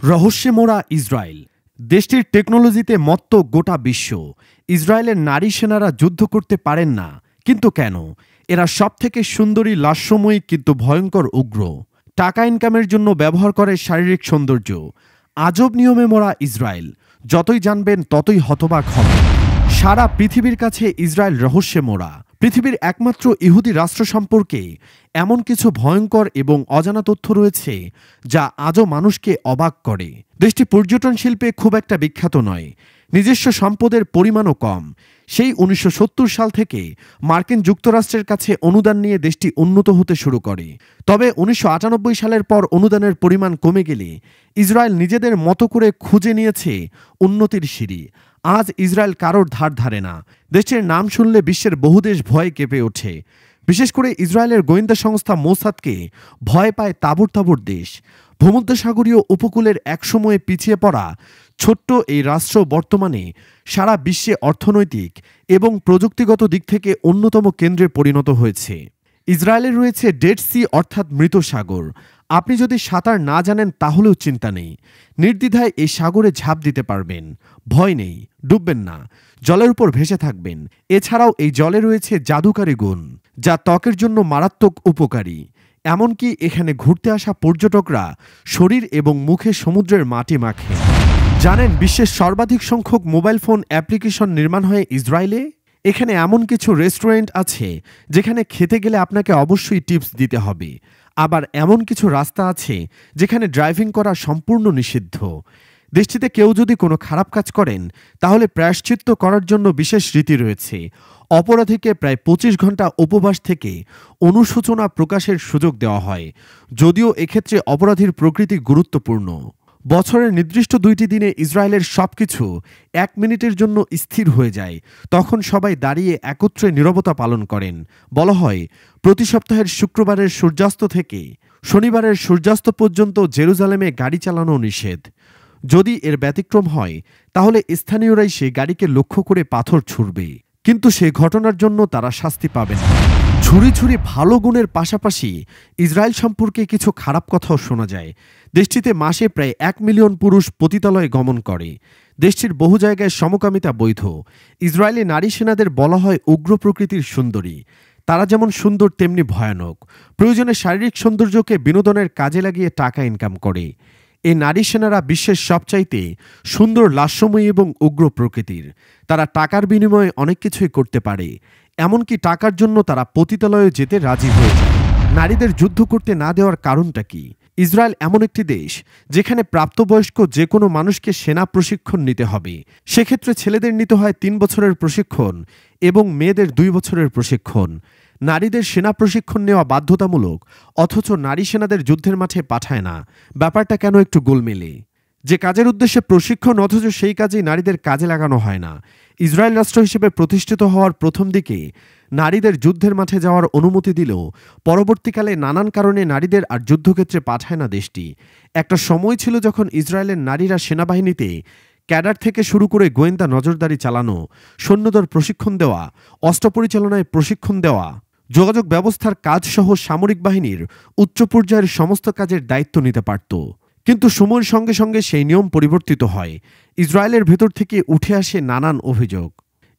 রহস্যে মোড়া ইসরায়েল। দেশটির টেকনোলজিতে মত্ত গোটা বিশ্ব। ইসরায়েলের নারী সেনারা যুদ্ধ করতে পারেন না, কিন্তু কেন? এরা সবথেকে সুন্দরী, লাস্যময়ী কিন্তু ভয়ঙ্কর উগ্র। টাকা ইনকামের জন্য ব্যবহার করে শারীরিক সৌন্দর্য। আজব নিয়মে মোড়া ইসরায়েল। যতই জানবেন ততই হতবাক হবেন। সারা পৃথিবীর কাছে ইসরায়েল রহস্যে মোড়া। পৃথিবীর একমাত্র ইহুদি রাষ্ট্র সম্পর্কে এমন কিছু ভয়ঙ্কর এবং অজানা তথ্য রয়েছে যা আজও মানুষকে অবাক করে। দেশটি পর্যটন শিল্পে খুব একটা বিখ্যাত নয়, নিজস্ব সম্পদের পরিমাণও কম। সেই 1970 সাল থেকে মার্কিন যুক্তরাষ্ট্রের কাছে অনুদান নিয়ে দেশটি উন্নত হতে শুরু করে। তবে 1998 সালের পর অনুদানের পরিমাণ কমে গেলে ইসরায়েল নিজেদের মতো করে খুঁজে নিয়েছে উন্নতির সিঁড়ি। আজ ইসরায়েল কারোর ধার ধারে না। দেশটির নাম শুনলে বিশ্বের বহু দেশ ভয়ে কেঁপে ওঠে। বিশেষ করে ইসরায়েলের গোয়েন্দা সংস্থা মোসাদকে ভয় পায় তাবড় তাবড় দেশ। ভূমধ্যসাগরীয় উপকূলের একসময়ে পিছিয়ে পড়া ছোট্ট এই রাষ্ট্র বর্তমানে সারা বিশ্বে অর্থনৈতিক এবং প্রযুক্তিগত দিক থেকে অন্যতম কেন্দ্রে পরিণত হয়েছে। ইসরায়েলের রয়েছে ডেড সি অর্থাৎ মৃত সাগর। আপনি যদি সাঁতার না জানেন তাহলেও চিন্তা নেই, নির্দ্বিধায় এই সাগরে ঝাঁপ দিতে পারবেন। ভয় নেই, ডুববেন না, জলের উপর ভেসে থাকবেন। এছাড়াও এই জলে রয়েছে জাদুকারী গুণ, যা ত্বকের জন্য মারাত্মক উপকারী। এমনকি এখানে ঘুরতে আসা পর্যটকরা শরীর এবং মুখে সমুদ্রের মাটি মাখে। জানেন বিশ্বের সর্বাধিক সংখ্যক মোবাইল ফোন অ্যাপ্লিকেশন নির্মাণ হয় ইসরায়েলে? এখানে এমন কিছু রেস্টুরেন্ট আছে যেখানে খেতে গেলে আপনাকে অবশ্যই টিপস দিতে হবে। আবার এমন কিছু রাস্তা আছে যেখানে ড্রাইভিং করা সম্পূর্ণ নিষিদ্ধ। দেশটিতে কেউ যদি কোনো খারাপ কাজ করেন তাহলে প্রায়শ্চিত্ত করার জন্য বিশেষ রীতি রয়েছে। অপরাধীকে প্রায় 25 ঘন্টা উপবাস থেকে অনুশোচনা প্রকাশের সুযোগ দেওয়া হয়, যদিও এক্ষেত্রে অপরাধীর প্রকৃতি গুরুত্বপূর্ণ। বছরের নির্দিষ্ট 2টি দিনে ইসরায়েলের সবকিছু 1 মিনিটের জন্য স্থির হয়ে যায়। তখন সবাই দাঁড়িয়ে একত্রে নীরবতা পালন করেন। বলা হয় প্রতি সপ্তাহের শুক্রবারের সূর্যাস্ত থেকে শনিবারের সূর্যাস্ত পর্যন্ত জেরুজালেমে গাড়ি চালানো নিষেধ। যদি এর ব্যতিক্রম হয় তাহলে স্থানীয়রাই সে গাড়িকে লক্ষ্য করে পাথর ছুড়বে, কিন্তু সে ঘটনার জন্য তারা শাস্তি পাবে না। ঝুড়ি ঝুড়ি ভালো গুণের পাশাপাশি ইসরায়েল সম্পর্কে কিছু খারাপ কথাও শোনা যায়। দেশটিতে মাসে প্রায় 1 মিলিয়ন পুরুষ পতিতালয়ে গমন করে। দেশটির বহু জায়গায় সমকামিতা বৈধ। ইসরায়েলি নারী সেনাদের বলা হয় উগ্র প্রকৃতির সুন্দরী। তারা যেমন সুন্দর তেমনি ভয়ানক। প্রয়োজনে শারীরিক সৌন্দর্যকে বিনোদনের কাজে লাগিয়ে টাকা ইনকাম করে। এই নারী সেনারা বিশ্বের সবচাইতে সুন্দর, লাস্যময়ী এবং উগ্র প্রকৃতির। তারা টাকার বিনিময়ে অনেক কিছুই করতে পারে। এমনকি টাকার জন্য তারা পতিতালয়ে যেতে রাজি হয়ে যায়। নারীদের যুদ্ধ করতে না দেওয়ার কারণটা কি? ইসরায়েল এমন একটি দেশ যেখানে প্রাপ্তবয়স্ক যে কোনো মানুষকে সেনা প্রশিক্ষণ নিতে হবে। সেক্ষেত্রে ছেলেদের নিতে হয় 3 বছরের প্রশিক্ষণ এবং মেয়েদের 2 বছরের প্রশিক্ষণ। নারীদের সেনা প্রশিক্ষণ নেওয়া বাধ্যতামূলক, অথচ নারী সেনাদের যুদ্ধের মাঠে পাঠায় না। ব্যাপারটা কেন একটু গোলমেলে? যে কাজের উদ্দেশ্যে প্রশিক্ষণ, অথচ সেই কাজেই নারীদের কাজে লাগানো হয় না। ইসরায়েল রাষ্ট্র হিসেবে প্রতিষ্ঠিত হওয়ার প্রথম দিকে নারীদের যুদ্ধের মাঠে যাওয়ার অনুমতি দিলেও পরবর্তীকালে নানান কারণে নারীদের আর যুদ্ধক্ষেত্রে পাঠায় না দেশটি। একটা সময় ছিল যখন ইসরায়েলের নারীরা সেনাবাহিনীতে ক্যাডার থেকে শুরু করে গোয়েন্দা নজরদারি চালানো, সৈন্যদের প্রশিক্ষণ দেওয়া, অস্ত্র পরিচালনায় প্রশিক্ষণ দেওয়া, যোগাযোগ ব্যবস্থার কাজসহ সামরিক বাহিনীর উচ্চ পর্যায়ের সমস্ত কাজের দায়িত্ব নিতে পারত। কিন্তু সময়ের সঙ্গে সঙ্গে সেই নিয়ম পরিবর্তিত হয়। ইসরায়েলের ভেতর থেকে উঠে আসে নানান অভিযোগ।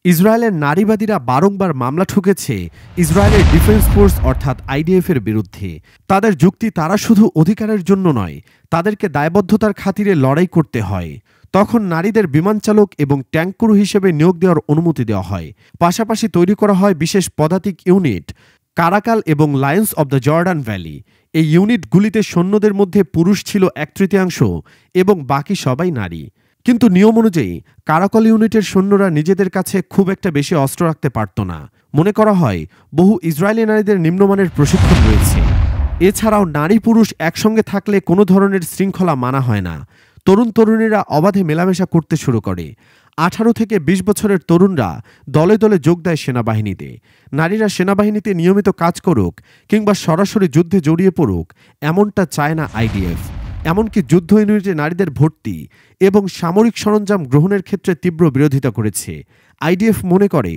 ইসরায়েলের নারীবাদীরা বারংবার মামলা ঠুকেছে ইসরায়েলের ডিফেন্স ফোর্স অর্থাৎ IDF এর বিরুদ্ধে। তাদের যুক্তি, তারা শুধু অধিকারের জন্য নয়, তাদেরকে দায়বদ্ধতার খাতিরে লড়াই করতে হয়। তখন নারীদের বিমান চালক এবং ট্যাঙ্ক ক্রু হিসেবে নিয়োগ দেওয়ার অনুমতি দেওয়া হয়। পাশাপাশি তৈরি করা হয় বিশেষ পদাতিক ইউনিট, কারাকাল এবং Lions of the Jordan valley. এই ইউনিটগুলিতে সৈন্যদের মধ্যে পুরুষ ছিল 1/3 এবং বাকি সবাই নারী। কিন্তু নিয়ম অনুযায়ী কারাকল ইউনিটের সৈন্যরা নিজেদের কাছে খুব একটা বেশি অস্ত্র রাখতে পারত না। মনে করা হয় বহু ইসরায়েলি নারীদের নিম্নমানের প্রশিক্ষণ রয়েছে। এছাড়াও নারী পুরুষ একসঙ্গে থাকলে কোনো ধরনের শৃঙ্খলা মানা হয় না। তরুণ তরুণীরা অবাধে মেলামেশা করতে শুরু করে। 18 থেকে 20 বছরের তরুণরা দলে দলে যোগ দেয় সেনাবাহিনীতে। নারীরা সেনাবাহিনীতে নিয়মিত কাজ করুক কিংবা সরাসরি যুদ্ধে জড়িয়ে পড়ুক, এমনটা চায় না IDF। এমনকি যুদ্ধ ইউনিটে নারীদের ভর্তি এবং সামরিক সরঞ্জাম গ্রহণের ক্ষেত্রে তীব্র বিরোধিতা করেছে। IDF মনে করে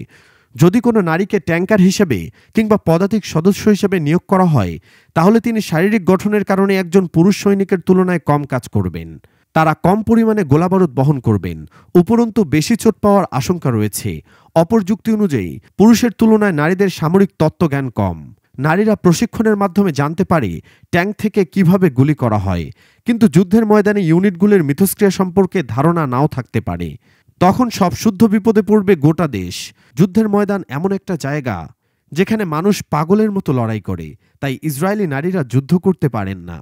যদি কোনো নারীকে ট্যাঙ্কার হিসেবে কিংবা পদাতিক সদস্য হিসেবে নিয়োগ করা হয় তাহলে তিনি শারীরিক গঠনের কারণে একজন পুরুষ সৈনিকের তুলনায় কম কাজ করবেন। তারা কম পরিমাণে গোলাবারুদ বহন করবেন, উপরন্তু বেশি চোট পাওয়ার আশঙ্কা রয়েছে। অপর যুক্তি অনুযায়ী পুরুষের তুলনায় নারীদের সামরিক তত্ত্বজ্ঞান কম। নারীরা প্রশিক্ষণের মাধ্যমে জানতে পারে ট্যাঙ্ক থেকে কিভাবে গুলি করা হয়, কিন্তু যুদ্ধের ময়দানে ইউনিটগুলোর মিথস্ক্রিয়া সম্পর্কে ধারণা নাও থাকতে পারে। তখন সব শুদ্ধ বিপদে পড়বে গোটা দেশ। যুদ্ধের ময়দান এমন একটা জায়গা যেখানে মানুষ পাগলের মতো লড়াই করে, তাই ইসরায়েলি নারীরা যুদ্ধ করতে পারেন না।